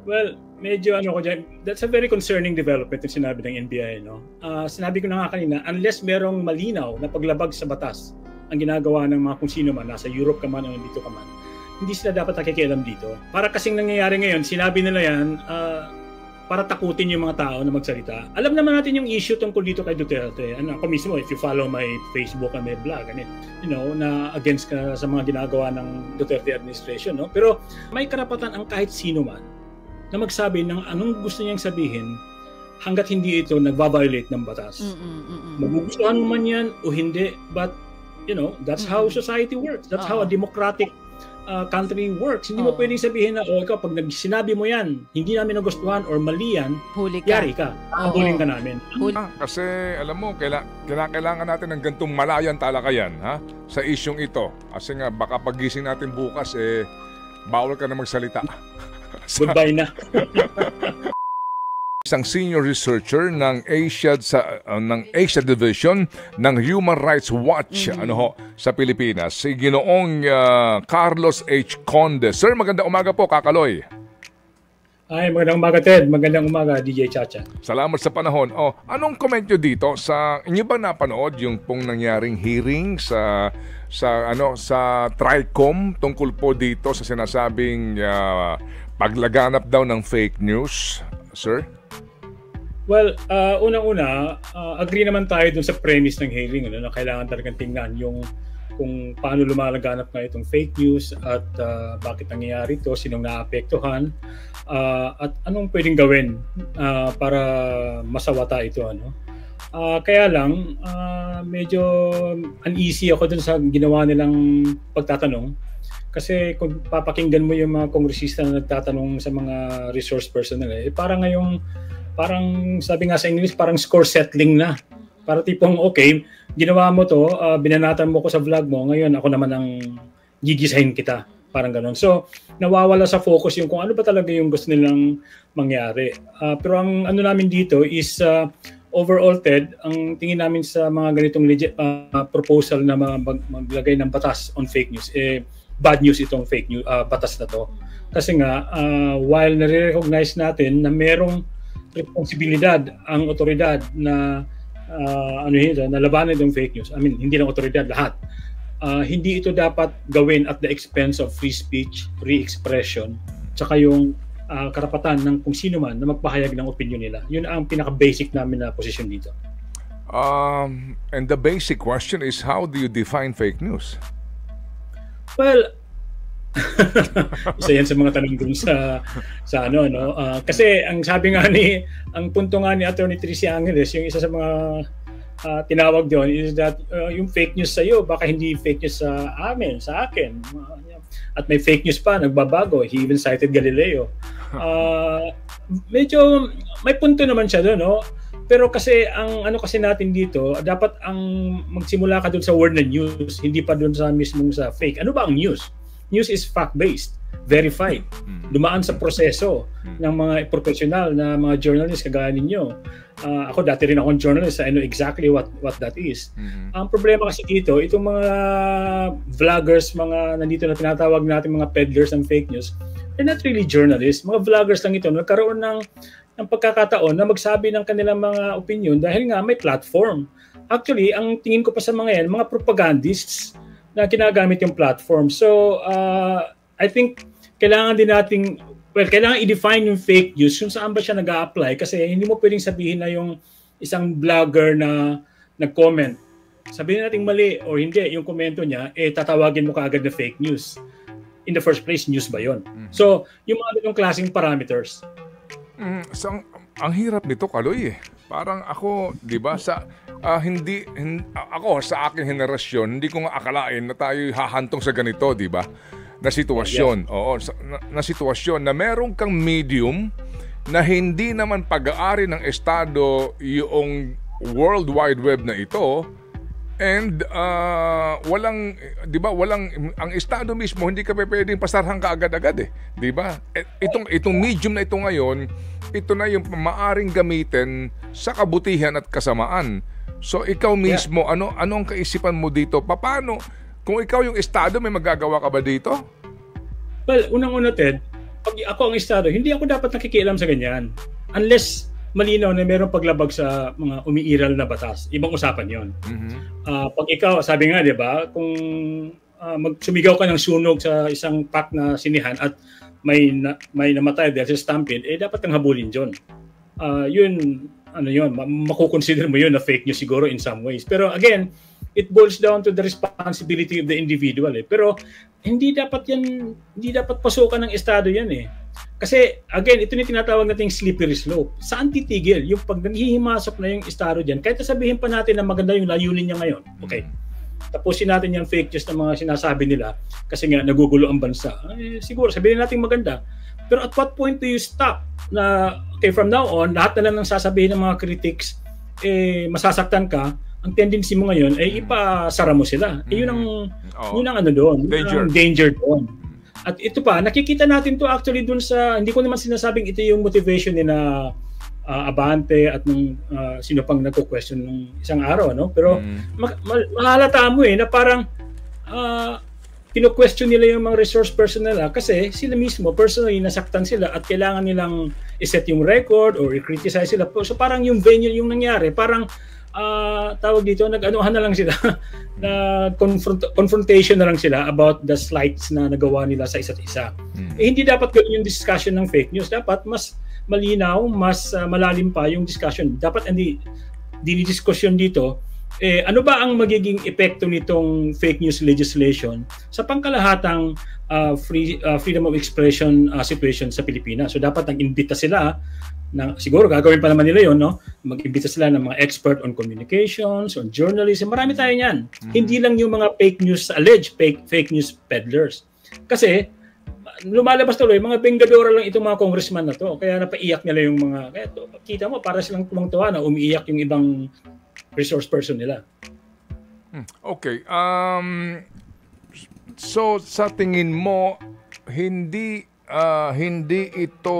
Well, medyo ano ko dyan, that's a very concerning development yung sinabi ng NBI, no? Sinabi ko na nga kanina, unless merong malinaw na paglabag sa batas ang ginagawa ng mga kung sino man, nasa Europe ka man o nandito ka man, hindi sila dapat nakikialam dito. Para kasing nangyayari ngayon, sinabi nila yan, para takutin yung mga tao na magsalita. Alam naman natin yung issue tungkol dito kay Duterte. Ako mismo, if you follow my Facebook and my blog, na against ka sa mga ginagawa ng Duterte administration, no? Pero may karapatan ang kahit sino man na magsabi ng anong gusto niyang sabihin hanggat hindi ito nagva-violate ng batas. Magugustuhan mo man yan o hindi, but that's how society works. That's how a democratic country works. Hindi mo pwedeng sabihin na, ikaw, pag sinabi mo yan, hindi namin nagustuhan or mali yan, yari ka. Huling ka namin. Kasi, alam mo, kailangan natin ng gantong malayan talakayan, ha? Sa isyong ito. Kasi nga, baka pagising natin bukas, bawal ka na magsalita. Goodbye na. Isang senior researcher ng Asia Division ng Human Rights Watch sa Pilipinas, si Ginoong Carlos H. Conde. Sir, magandang umaga po, Kakaloy. Ay, magandang umaga, Ted. Magandang umaga, DJ Chacha. Salamat sa panahon. Anong comment nyo dito sa inyo ba napanood yung pong nangyaring hearing sa TRICOM tungkol po dito sa sinasabing paglaganap daw ng fake news, sir? Well, unang-una, agree naman tayo dun sa premise ng hearing, na kailangan talagang tingnan yung kung paano lumalaganap nga itong fake news at bakit nangyayari ito, sinong naapektuhan, at anong pwedeng gawin para masawata ito. Kaya lang, medyo uneasy ako dun sa ginawa nilang pagtatanong. Kasi kung papakinggan mo yung mga kongresista na nagtatanong sa mga resource personnel, parang sabi nga sa English, parang score settling na. Para tipong, okay, ginawa mo to, binanatan mo ko sa vlog mo, ngayon ako naman ang gigisahin kita. Parang ganun. So, nawawala sa focus yung kung ano ba talaga yung gusto nilang mangyari. Pero ang ano namin dito is, overall, Ted, ang tingin namin sa mga ganitong proposal na maglagay ng batas on fake news, bad news itong fake news, batas na to. Kasi nga, while nare-recognize natin na merong responsibilidad ang otoridad na na labanan itong fake news. I mean, hindi lang otoridad, lahat. Hindi ito dapat gawin at the expense of free speech, free expression, tsaka yung karapatan ng kung sino man na magpahayag ng opinion nila. Yun ang pinaka-basic namin na posisyon dito. And the basic question is, how do you define fake news? Well, isa yan sa mga tanong dun sa kasi ang sabi nga ang punto nga ni Attorney Trisi Angeles, yung isa sa mga tinawag doon is that yung fake news sa iyo baka hindi fake news sa akin, at may fake news pa, nagbabago. He even cited Galileo. Medyo may punto naman siya doon, no? Pero kasi ang kasi natin dito, dapat ang magsimula ka doon sa word na news, hindi pa doon sa mismong sa fake. Ano ba ang news? News is fact-based, verified, dumaan sa proseso ng mga professional na mga journalists kagaya ninyo. Ako dati rin akong journalist, I know exactly what that is. Ang problema kasi dito, itong mga vloggers, mga nandito na tinatawag natin mga peddlers ng fake news, they're not really journalists. Mga vloggers lang ito, nagkaroon ng pagkakataon na magsabi ng kanilang mga opinion dahil nga may platform. Actually, ang tingin ko pa sa mga yan, mga propagandists na ginagamit yung platform. So, I think kailangan din kailangan i-define yung fake news kung saan ba siya nag-a-apply, kasi hindi mo pwedeng sabihin na yung isang vlogger na nag-comment, sabihin natin mali o hindi yung komento niya, tatawagin mo kaagad na fake news. In the first place, news ba yun? So, yung mga ganung klaseng parameters. So, ang hirap nito, Kaloy, Parang ako, 'di ba, ako sa aking henerasyon, hindi ko nga akalain na tayo hahantong sa ganito, 'di ba? Na sitwasyon. Oo, na sitwasyon na meron kang medium na hindi naman pag-aari ng estado yung World Wide Web na ito, and walang, 'di ba, ang estado mismo hindi ka pwedeng pasarhan kaagad-agad 'di ba? Itong medium na ito ngayon, ito na yung maaring gamitin sa kabutihan at kasamaan. So ikaw mismo, ano ang kaisipan mo dito? Paano kung ikaw yung estado, may magagawa ka ba dito? Well, unang-una, Ted, pag ako ang estado, hindi ako dapat nakikialam sa ganyan. Unless malinaw na mayroong paglabag sa mga umiiral na batas. Ibang usapan yon. Pag ikaw, sabi nga, di ba, kung magsumigaw ka ng sunog sa isang pack na sinihan at may namatay dahil sa stampede, dapat kang habulin dyan. Yun, makukonsider mo yun na fake news siguro in some ways. Pero again, it boils down to the responsibility of the individual. Pero hindi dapat pasukan ng estado yan eh. Kasi again, ito yung tinatawag nating slippery slope. Saan titigil? Yung pag naghihimasok na yung estado dyan, kahit sabihin pa natin na maganda yung layunin niya ngayon, okay, tapusin natin yung fake news na mga sinasabi nila kasi nga nagugulo ang bansa. Siguro sabihin natin maganda. Pero at what point do you stop? Na okay, from now on, lahat na lang ng sasabihin ng mga critics, masasaktan ka. Ang tendency mo ngayon ay ipasara mo sila. Yun ang ano doon. Danger. Ang danger doon. At ito pa, nakikita natin to actually doon sa, hindi ko naman sinasabing ito yung motivation ni na Abante at nung sino pang nagko-question nung isang araw, no? Pero mahalata mo na parang kino-question nila yung mga resource personnel kasi sila mismo personally nasaktan sila at kailangan nilang i-set yung record or i-criticize sila. So parang yung venue yung nangyari, parang tawag dito, nag-anuhan na lang sila na confrontation na lang sila about the slights na nagawa nila sa isa't isa. Hindi dapat gawin yung discussion ng fake news. Dapat mas malinaw, mas malalim pa yung discussion. Dapat hindi dinidiskusyon dito, ano ba ang magiging epekto nitong fake news legislation sa pangkalahatang freedom of expression situation sa Pilipinas. So dapat nag-imbita sila, siguro gagawin pa naman nila yon, no? Mag-imbita sila ng mga expert on communications, on journalism, marami tayo niyan. Hindi lang yung mga fake news, alleged fake news peddlers. Kasi lumalabas tuloy, mga bengadora lang itong mga congressman na to. Kaya napaiyak nila yung mga, kaya to, kita mo, para silang tumang-tuwa na umiiyak yung ibang resource person nila. Okay. So, sa tingin mo, hindi ito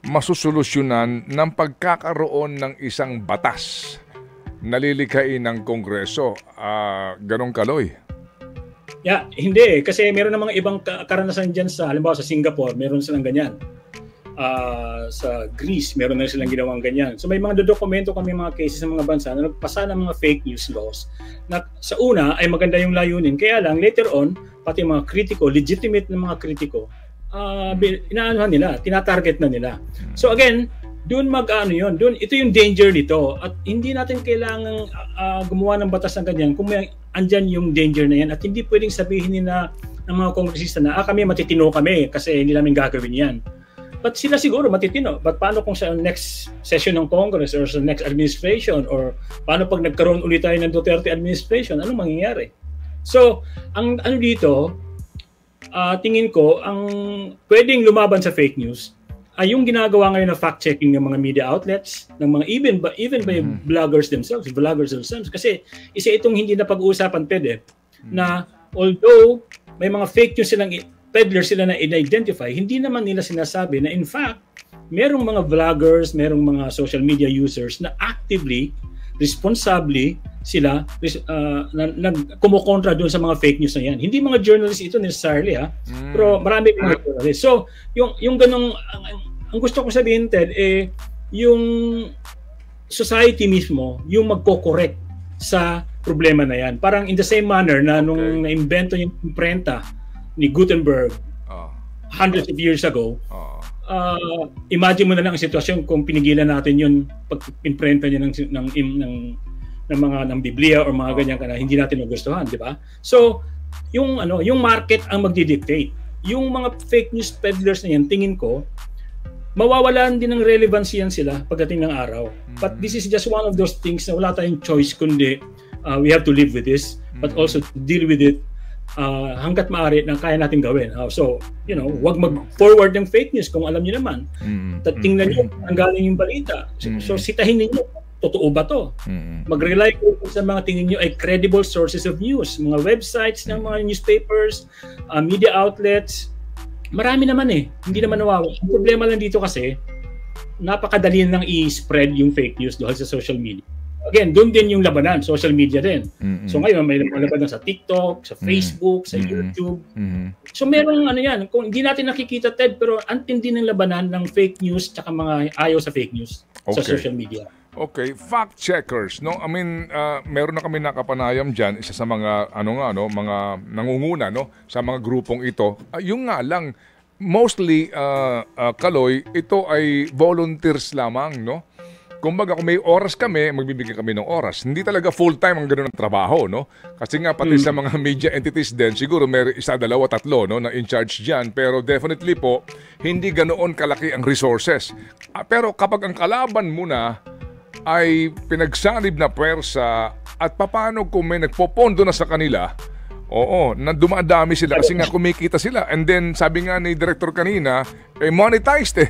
masusolusyonan ng pagkakaroon ng isang batas na lilikhain ng Kongreso. Ganong Kaloy? Yeah, hindi. Kasi meron ng mga ibang karanasan dyan sa, halimbawa sa Singapore, meron silang ganyan. Sa Greece, meron na silang ginawang ganyan. So may mga dokumento kami, mga cases ng mga bansa na nagpasa ng mga fake news laws na sa una ay maganda yung layunin. Kaya lang, later on, pati mga kritiko, legitimate na mga kritiko, inaanuhan nila, tinatarget na nila. So again, doon ito yung danger nito at hindi natin kailangang gumawa ng batas ng ganyan kung may andyan yung danger na yan at hindi pwedeng sabihin nila ng mga kongresista na kami matitino kami kasi hindi namin gagawin yan. But sila siguro matitino. But paano kung sa next session ng Congress or sa next administration or paano pag nagkaroon ulit tayo ng Duterte administration, anong mangyayari? So, ang dito, tingin ko, ang pwedeng lumaban sa fake news ay yung ginagawa ngayon na fact-checking ng mga media outlets, ng mga even by vloggers themselves. Kasi isa itong hindi na pag-uusapan na although may mga fake news silang peddlers sila na identify, hindi naman nila sinasabi na in fact, merong mga vloggers, merong mga social media users na actively, responsibly sila kumukontra doon sa mga fake news na yan. Hindi mga journalists ito necessarily pero marami mga journalists. So, yung ganong, ang gusto ko sabihin, Ted, yung society mismo, yung magko-correct sa problema na yan. Parang in the same manner na nung na-invento yung imprenta ni Gutenberg hundreds of years ago, imagine mo na lang ang sitwasyon kung pinigilan natin yun pag-imprenta niya ng Biblia or mga ganyan ka na hindi natin magustuhan, di ba? So, yung market ang magdi-dictate. Yung mga fake news peddlers na yan, tingin ko, mawawalan din ng relevancy yan sila pagdating ng araw. But this is just one of those things na wala tayong choice kundi we have to live with this, but also deal with it hanggat maaari na kaya natin gawin. So, wag mag-forward ng fake news kung alam niyo naman. Tingnan niyo ang galing yung balita. So, sitahin niyo, totoo ba to? Mag-rely po sa mga tingin niyo ay credible sources of news, mga websites ng mga newspapers, media outlets. Marami naman hindi naman nawawala. Ang problema lang dito kasi, napakadali nang i-spread yung fake news dahil sa social media. again, doon din yung labanan, social media din. So ngayon, may labanan sa TikTok, sa Facebook, sa YouTube. So merong ano yan, kung hindi natin nakikita, Ted, pero antindi ng labanan ng fake news tsaka mga ayaw sa fake news sa social media. Okay, fact checkers, no? I mean, meron na kami nakapanayam diyan, isa sa mga mga nangunguna, no, sa mga grupong ito. Yung nga lang mostly Kaloy, ito ay volunteers lamang, no? Kumbaga, kung may oras kami, magbibigay kami ng oras. Hindi talaga full-time ang gano'n ng trabaho, no? Kasi nga, pati sa mga media entities din, siguro may isa, dalawa, tatlo, no, na in charge dyan. Pero definitely po, hindi ganoon kalaki ang resources. Pero kapag ang kalaban mo na ay pinagsanib na pwersa at paano kung may nagpopondo na sa kanila, na dumadami sila kasi nga kumikita sila. And then, sabi nga ni Director kanina, monetized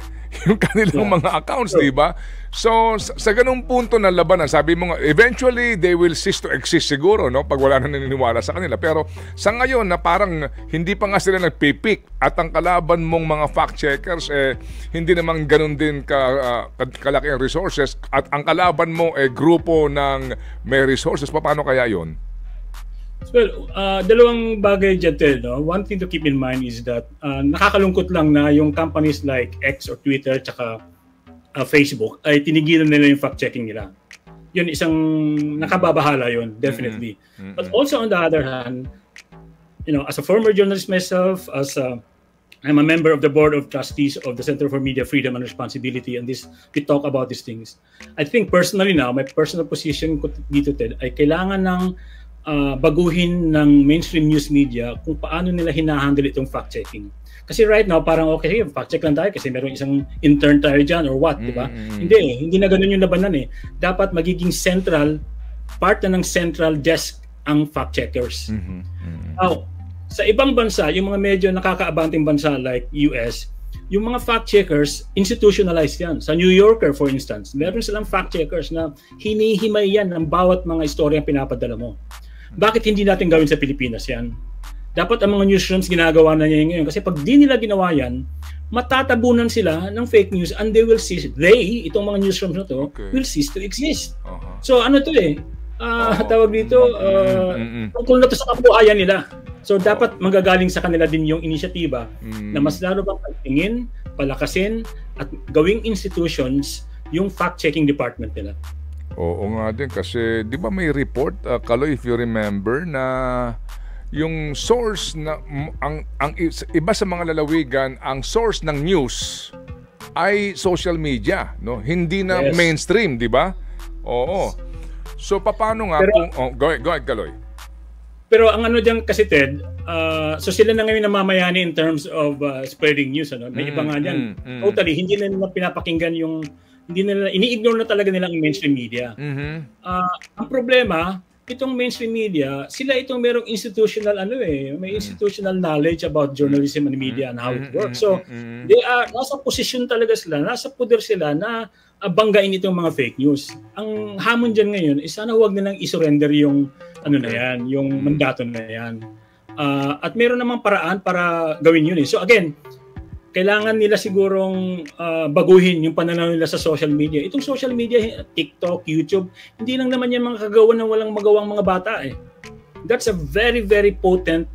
yung kanilang mga accounts, di ba? So, sa ganung punto na labanan, sabi mo nga, eventually, they will cease to exist siguro, no? Pag wala na naniniwala sa kanila. Pero sa ngayon, na parang hindi pa nga sila nagpipik at ang kalaban mong mga fact-checkers, hindi naman ganun din kalaki ang resources at ang kalaban mo, grupo ng may resources. Paano kaya yon? Well, dalawang bagay dyan, Ted, no? One thing to keep in mind is that nakakalungkot lang na yung companies like X or Twitter tsaka Facebook ay tinigilan nila yung fact-checking nila. Yun, isang nakababahala yun, definitely. But also on the other hand, as a former journalist myself, I'm a member of the Board of Trustees of the Center for Media Freedom and Responsibility, and we talk about these things. I think personally now, my personal position ko dito, Ted, ay kailangan ng baguhin ng mainstream news media kung paano nila hinahandle itong fact-checking. Kasi right now, parang okay, fact-check lang tayo kasi meron isang intern tayo dyan or what, di ba? Hindi na ganun yung labanan eh. Dapat magiging part na ng central desk ang fact-checkers. Now, sa ibang bansa, yung mga medyo nakakaabanting bansa like US, yung mga fact-checkers, institutionalized yan. Sa New Yorker, for instance, meron silang fact-checkers na hinihimay yan ng bawat mga istorya pinapadala mo. Bakit hindi natin gawin sa Pilipinas yan? Dapat ang mga newsrooms ginagawa na niya ngayon. Kasi pag di nila ginawa yan, matatabunan sila ng fake news and they will cease. Itong mga newsrooms na to, will cease to exist. So ano to tawag dito, tungkol na to sa kabuhayan nila. So dapat manggagaling sa kanila din yung inisyatiba na mas lalo bang pagtingin, palakasin, at gawing institutions yung fact-checking department nila. Oo nga din kasi di ba may report, Kaloy, if you remember, na yung source na ang iba sa mga lalawigan, ang source ng news ay social media, no? Hindi na mainstream, di ba? Oo. So paano nga go ahead, Kaloy. Pero ang ano diyan kasi, Ted, so sila na ngayon namamayani in terms of spreading news, ano? May iba nga diyan. Totally hindi na nila pinapakinggan yung ini-ignore na talaga nila ang mainstream media. Ang problema, itong mainstream media, sila itong merong institutional may institutional knowledge about journalism and media and how it works. So, they are nasa posisyon talaga sila, nasa poder sila na banggain itong mga fake news. Ang hamon diyan ngayon is sana huwag nilang i-surrender yung yung mandato na yan. At meron namang paraan para gawin yun eh. So again, kailangan nila sigurong baguhin yung pananaw nila sa social media. Itong social media, TikTok, YouTube, hindi lang naman yan mga kagawan ng walang magawang mga bata eh. That's a very, very potent,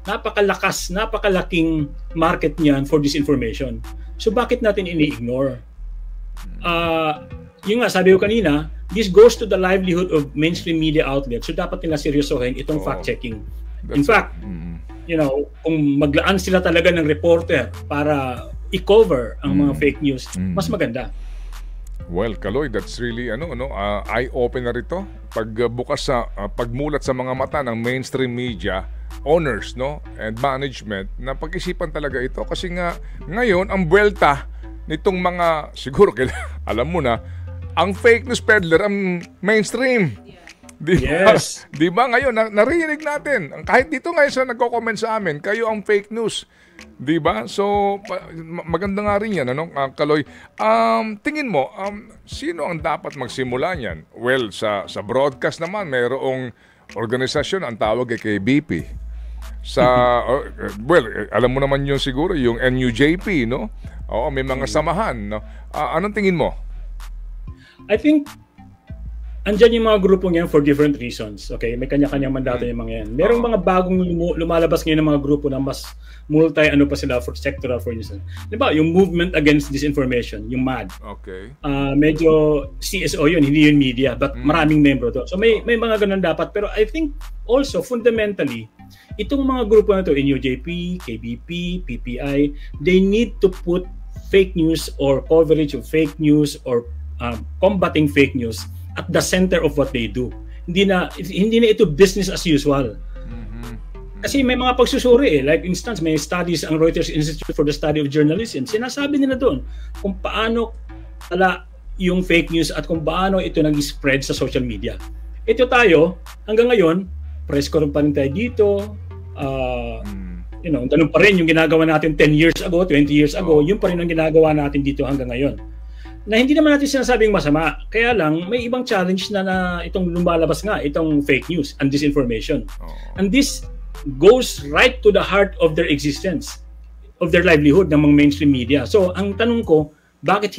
napakalaking market niyan for disinformation. So bakit natin ini-ignore? Yung nga, sabi ko kanina, this goes to the livelihood of mainstream media outlets. So dapat nila seryosohin itong fact-checking. In fact, kung maglaan sila talaga ng reporter para i-cover ang mga fake news, mas maganda. Well, Kaloy, that's really eye-opener ito. Pagbukas pagmulat sa mga mata ng mainstream media owners, and management, na pag-isipan talaga ito kasi nga ngayon ang buwelta nitong mga siguro alam mo na ang fake news peddler ang mainstream. Di ba ngayon narinig natin kahit dito ngayon sa nagko-comment sa amin, kayo ang fake news, di ba? So maganda nga rin yan, Kaloy. Tingin mo, sino ang dapat magsimula niyan? Well, sa broadcast naman mayroong organisasyon, ang tawag ay KBP. Alam mo naman yun siguro, yung NUJP, no? May mga samahan, no? Anong tingin mo? I think andyan yung mga grupong yan for different reasons. Okay, may kanya-kanyang mandato yung mga yan. Merong mga bagong lumalabas ngayon ng mga grupo na mas pa sila for sectoral, for instance. Diba, yung Movement Against Disinformation, yung MAD. Okay. Medyo CSO yun, hindi yun media, but maraming membro to. So may mga ganun dapat. Pero I think also, fundamentally, itong mga grupo na to, NUJP, KBP, PPI, they need to put fake news or coverage of fake news or combating fake news at the center of what they do. Hindi na ito business as usual. Kasi may mga pagsusuri like instance may studies ang Reuters Institute for the Study of Journalism. Sinasabi nila doon kung paano pala yung fake news at kung paano ito nag-spread sa social media. Ito tayo hanggang ngayon press corps pa rin tayo dito. Ganun pa rin yung ginagawa natin 10 years ago, 20 years ago, yun pa rin ang ginagawa natin dito hanggang ngayon. Na hindi naman natin sinasabing masama. Kaya lang, may ibang challenge na itong lumalabas nga, itong fake news and disinformation. And this goes right to the heart of their existence, of their livelihood ng mga mainstream media. So, ang tanong ko, bakit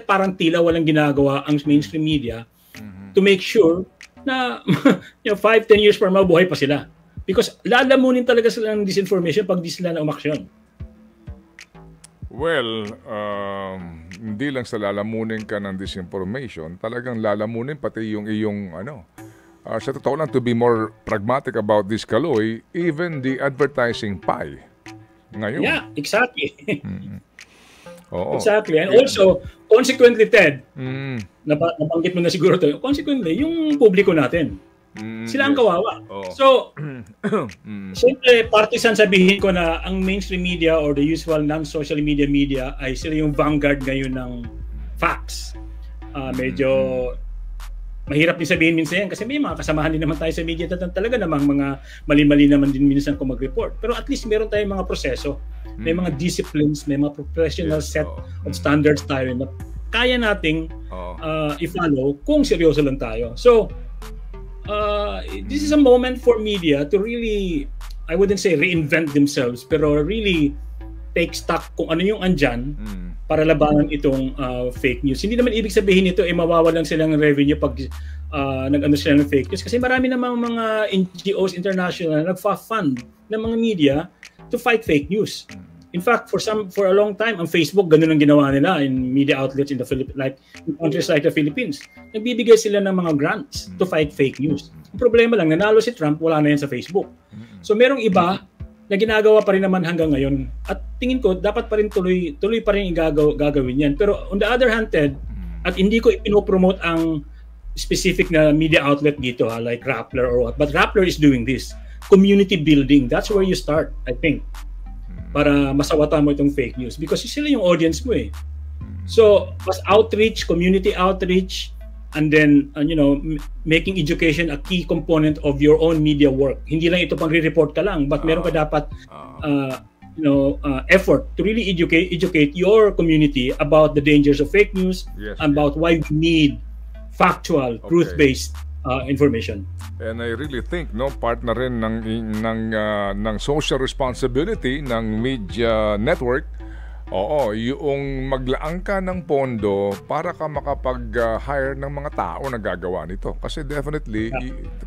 parang tila walang ginagawa ang mainstream media to make sure na 5-10 years para mabuhay pa sila? Because lalamunin talaga sila ng disinformation pag di sila na umaksyon. Well, hindi lang sa lalamunin ka ng disinformation, talagang lalamunin pati yung iyong sa totoo lang, to be more pragmatic about this, Kaloy, even the advertising pie ngayon. Yeah, exactly. Oo. Exactly. And also, consequently, Ted, nabanggit mo na siguro to, consequently, yung publiko natin, sila ang kawawa. So, siyempre, partisan sabihin ko na ang mainstream media or the usual non-social media ay sila yung vanguard ngayon ng facts. Medyo mahirap din sabihin minsan yan kasi may mga kasamahan din naman tayo sa media talaga namang mga mali-mali naman din minsan kung mag-report. Pero at least meron tayong mga proseso, may mga disciplines, may mga professional set of standards tayo na kaya nating i-follow kung seryoso lang tayo. So, this is a moment for media to really, I wouldn't say reinvent themselves, pero really take stock kung ano yung andyan para labanan itong fake news. Hindi naman ibig sabihin nito mawawalan silang revenue pag nag-ano sila ng fake news. Kasi marami namang mga NGOs international na nagfa-fund ng mga media to fight fake news. In fact, for a long time, ang Facebook, ganun ang ginawa nila in media outlets in the Philippines, like in countries like the Philippines. Nagbibigay sila ng mga grants to fight fake news. Ang problema lang, nanalo si Trump, wala na yan sa Facebook. So merong iba na ginagawa pa rin naman hanggang ngayon. At tingin ko, dapat pa rin tuloy pa rin gagawin yan. Pero on the other hand, Ted, at hindi ko ipinopromote ang specific na media outlet dito, like Rappler or what. But Rappler is doing this. Community building. That's where you start, I think. Para masawata mo itong fake news. Because sila yung audience mo eh. So, mas outreach, community outreach, and then, making education a key component of your own media work. Hindi lang ito pag-report ka lang, but meron ka dapat, effort to really educate your community about the dangers of fake news, about why we need factual, truth-based information. And I really think part na rin ng social responsibility ng media network. Yung maglaan ka ng pondo para ka makapag-hire ng mga tao na gagawa nito. Kasi definitely,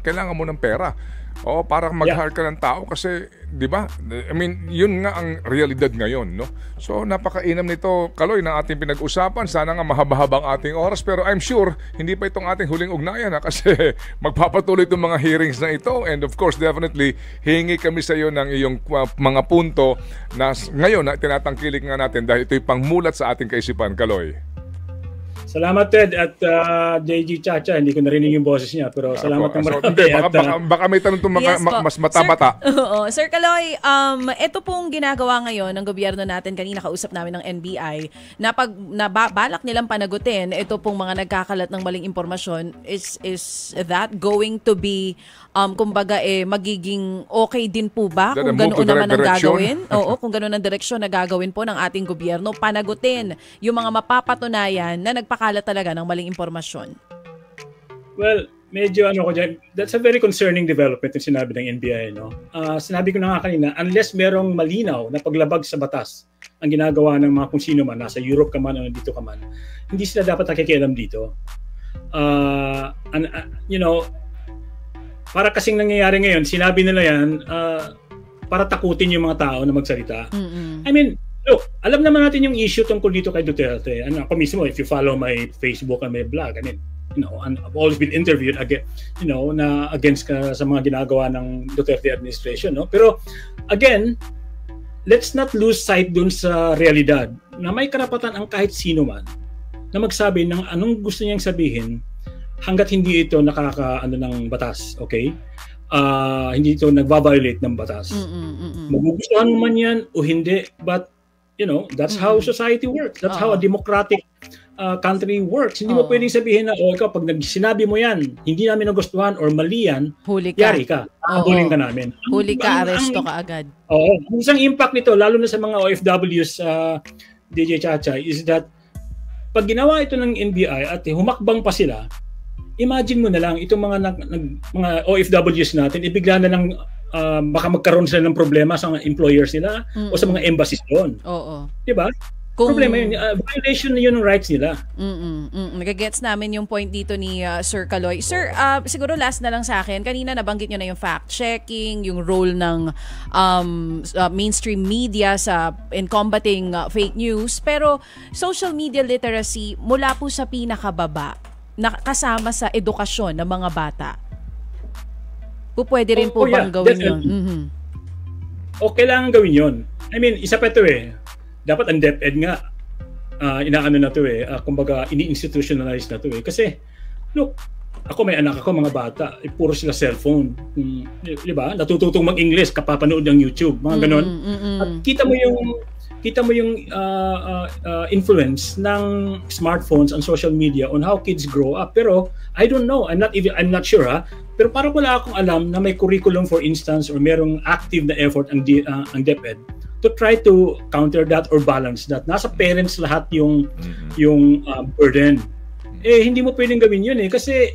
kailangan mo ng pera. Para mag-hire ka ng tao kasi, di ba? I mean, yun nga ang realidad ngayon, no? So, napakainam nito, Kaloy, ng ating pinag-usapan. Sana nga mahaba-habang ating oras. Pero I'm sure, hindi pa itong ating huling ugnayan, kasi magpapatuloy itong mga hearings na ito. And of course, definitely, hingi kami sa iyo ng iyong mga punto na ngayon na tinatangkilik nga natin dahil ito'y pangmulat sa ating kaisipan, Kaloy. Salamat, Ted, at JG Chacha. Hindi ko narinig yung boses niya, pero salamat ng marami. Baka may tanong itong mas mata-mata. Sir Kaloy, ito pong ginagawa ngayon ng gobyerno natin, kanina kausap namin ng NBI, na pag balak nilang panagutin, ito pong mga nagkakalat ng maling impormasyon, is that going to be, kumbaga, magiging okay din po ba kung ganoon naman ang gagawin? Oo, kung ganoon ang direksyon na gagawin po ng ating gobyerno, panagutin yung mga mapapatunayan na nagpakalat talaga ng maling impormasyon. Well, medyo that's a very concerning development yung sinabi ng NBI, no? Sinabi ko na nga kanina, unless merong malinaw na paglabag sa batas ang ginagawa ng mga kung sino man, nasa Europe ka man o dito ka man, hindi sila dapat nakikialam dito. you know, para kasing nangyayari ngayon, sinabi nila yan para takutin yung mga tao na magsalita. I mean, look, alam naman natin yung issue tungkol dito kay Duterte. Ako mismo, if you follow my Facebook and my blog, I mean, you know, I've always been interviewed again, you know, na against ka sa mga ginagawa ng Duterte administration, no? Pero again, let's not lose sight dun sa realidad na may karapatan ang kahit sino man na magsabi ng anong gusto niyang sabihin hanggat hindi ito nakakaano ng batas, okay? Hindi ito nagva-violate ng batas. Magugustuhan mo man yan o hindi, but you know, that's how society works. That's how a democratic country works. Hindi mo pwedeng sabihin na, ikaw, pag sinabi mo yan, hindi namin nagustuhan or mali yan, huli ka. yari ka. Habulin ka namin. Huli ka, aresto ka agad. Oo. Ang isang impact nito, lalo na sa mga OFWs, DJ Chacha, is that pag ginawa ito ng NBI at humakbang pa sila, imagine mo na lang itong mga OFWs natin, ibigla na lang baka magkaroon sila ng problema sa mga employers nila o sa mga embassies doon. Oo. 'Di ba? Problema yun. Violation na yun ng rights nila. Nagagets namin yung point dito ni Sir Kaloy. Sir, siguro last na lang sa akin. Kanina nabanggit nyo na yung fact-checking, yung role ng mainstream media in combating fake news. Pero social media literacy, mula po sa pinakababa, kasama sa edukasyon ng mga bata, pwede rin po bang gawin yun? O kailangan gawin yun. I mean, isa pa ito dapat ang DepEd nga inaano na to kumbaga ini-institutionalize na to kasi look, ako may anak ako, mga bata, puro sila cellphone, di ba? Natututong mag-English kapapanood ng YouTube, mga ganon. At kita mo yung influence ng smartphones and social media on how kids grow up. Pero I don't know, I'm not sure pero parang wala akong alam na may curriculum, for instance, or merong active na effort ang DepEd to try to counter that or balance that. Nasa parents lahat yung burden. Hindi mo pwedeng gawin yun kasi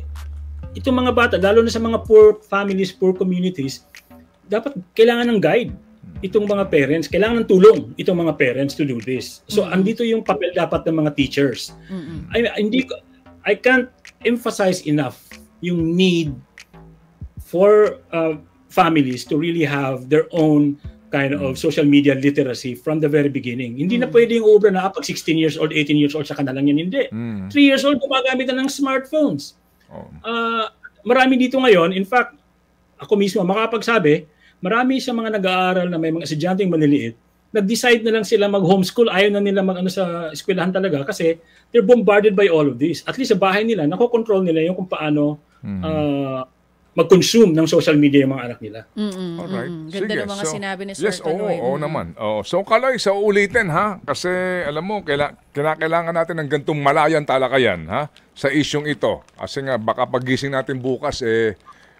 itong mga bata, lalo na sa mga poor families, poor communities, dapat kailangan ng guide. Itong mga parents, kailangan ng tulong itong mga parents to do this. So andito yung papel dapat ng mga teachers. I can't emphasize enough yung need for families to really have their own kind of social media literacy from the very beginning. Hindi na pwedeng obra na pag 16 years old, 18 years old, saka na lang yan. Hindi. 3 years old, gumagamit na ng smartphones. Marami dito ngayon, in fact, ako mismo makapagsabi, marami sa mga nag-aaral na may mga estudyanteng maliliit, nag-decide na lang sila mag-homeschool, ayaw na nila mag-ano sa eskwelahan talaga kasi they're bombarded by all of this. At least sa bahay nila, nakokontrol nila yung kung paano mag-consume ng social media yung mga anak nila. Alright. Ganda ng mga sinabi ni Sir Kaloy. Oo naman. So Kaloy, sa ulitin kasi alam mo, kailangan natin ng gantong malayan talakayan sa isyong ito. Kasi nga baka pagising natin bukas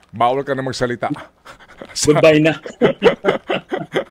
bawal ka na magsalita. Goodbye na.